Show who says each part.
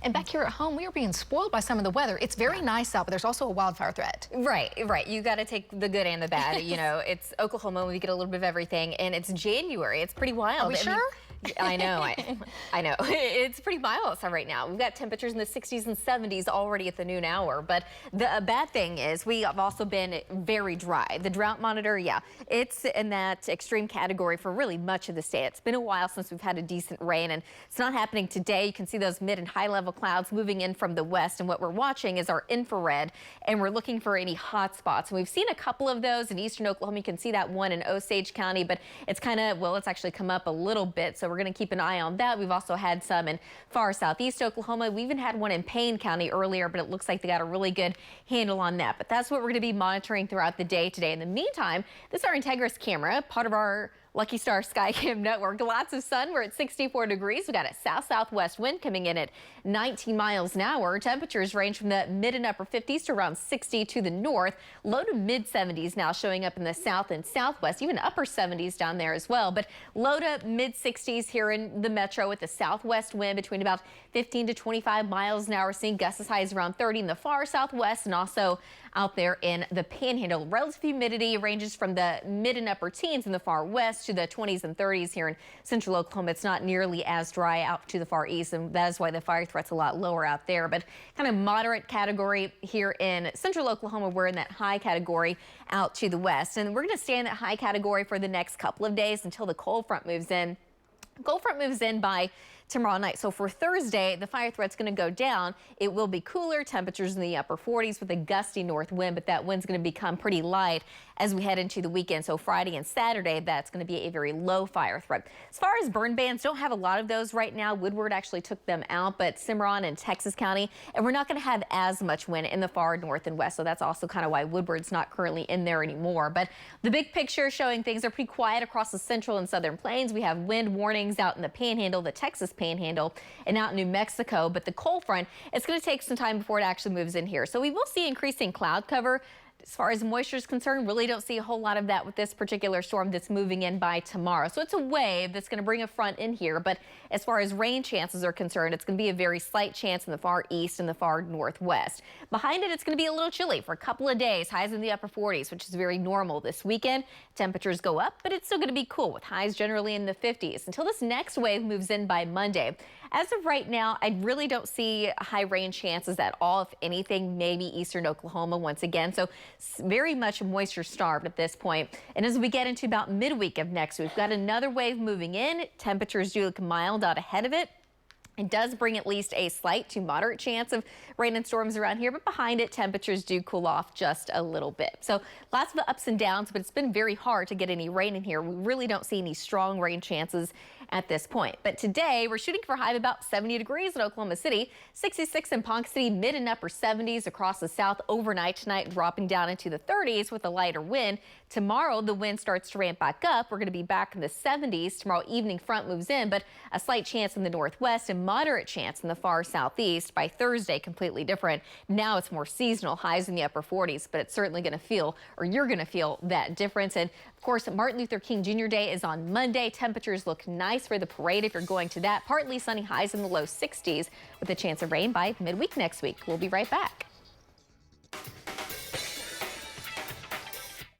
Speaker 1: And back here at home, we are being spoiled by some of the weather. It's very nice out, but there's also a wildfire threat.
Speaker 2: Right. You got to take the good and the bad. You know, it's Oklahoma. We get a little bit of everything, and it's January. It's pretty wild.
Speaker 1: Are we sure?
Speaker 2: I know. I know. It's pretty mild outside right now. We've got temperatures in the 60s and 70s already at the noon hour. But the bad thing is we have also been very dry. The drought monitor, yeah, it's in that extreme category for really much of the state. It's been a while since we've had a decent rain, and it's not happening today. You can see those mid and high level clouds moving in from the west, and what we're watching is our infrared, and we're looking for any hot spots. And we've seen a couple of those in eastern Oklahoma. You can see that one in Osage County, but it's kind of, well, it's actually come up a little bit, so we're going to keep an eye on that. We've also had some in far southeast Oklahoma. We even had one in Payne County earlier, but it looks like they got a really good handle on that. But that's what we're going to be monitoring throughout the day today. In the meantime, this is our Integris camera, part of our Lucky Star Skycam network. Lots of sun. We're at 64 degrees. We got a south-southwest wind coming in at 19 miles an hour. Temperatures range from the mid and upper 50s to around 60 to the north. Low to mid 70s now showing up in the south and southwest, even upper 70s down there as well. But low to mid 60s here in the metro with the southwest wind between about 15 to 25 miles an hour. Seeing gusts as high as around 30 in the far southwest and also out there in the panhandle. Relative humidity ranges from the mid and upper teens in the far west to the 20s and 30s here in central Oklahoma. It's not nearly as dry out to the far east, and that is why the fire threat's a lot lower out there. But kind of moderate category here in central Oklahoma. We're in that high category out to the west, and we're going to stay in that high category for the next couple of days until the cold front moves in. Cold front moves in by tomorrow night. So for Thursday, the fire threat's going to go down. It will be cooler, temperatures in the upper 40s with a gusty north wind, but that wind's going to become pretty light as we head into the weekend. So Friday and Saturday, that's going to be a very low fire threat. As far as burn bans, don't have a lot of those right now. Woodward actually took them out, but Cimarron and Texas County, and we're not going to have as much wind in the far north and west. So that's also kind of why Woodward's not currently in there anymore. But the big picture showing things are pretty quiet across the central and southern plains. We have wind warnings out in the panhandle, the Texas panhandle, and out in New Mexico. But the cold front, it's going to take some time before it actually moves in here. So we will see increasing cloud cover. As far as moisture is concerned, really don't see a whole lot of that with this particular storm that's moving in by tomorrow. So it's a wave that's going to bring a front in here. But as far as rain chances are concerned, it's going to be a very slight chance in the far east and the far northwest. Behind it, it's going to be a little chilly for a couple of days. Highs in the upper 40s, which is very normal this weekend. Temperatures go up, but it's still going to be cool with highs generally in the 50s until this next wave moves in by Monday. As of right now, I really don't see high rain chances at all. If anything, maybe eastern Oklahoma once again. So very much moisture starved at this point. And as we get into about midweek of next week, we've got another wave moving in. Temperatures do look mild out ahead of it. It does bring at least a slight to moderate chance of rain and storms around here, but behind it, temperatures do cool off just a little bit. So lots of ups and downs, but it's been very hard to get any rain in here. We really don't see any strong rain chances at this point. But today, we're shooting for a high of about 70 degrees in Oklahoma City, 66 in Ponca City, mid and upper 70s across the south overnight tonight, dropping down into the 30s with a lighter wind. Tomorrow, the wind starts to ramp back up. We're going to be back in the 70s. Tomorrow evening front moves in, but a slight chance in the northwest and moderate chance in the far southeast. By Thursday, completely different. Now it's more seasonal, highs in the upper 40s, but it's certainly going to feel, or you're going to feel that difference. And of course, Martin Luther King Jr. Day is on Monday. Temperatures look nice for the parade if you're going to that. Partly sunny, highs in the low 60s with a chance of rain by midweek next week. We'll be right back.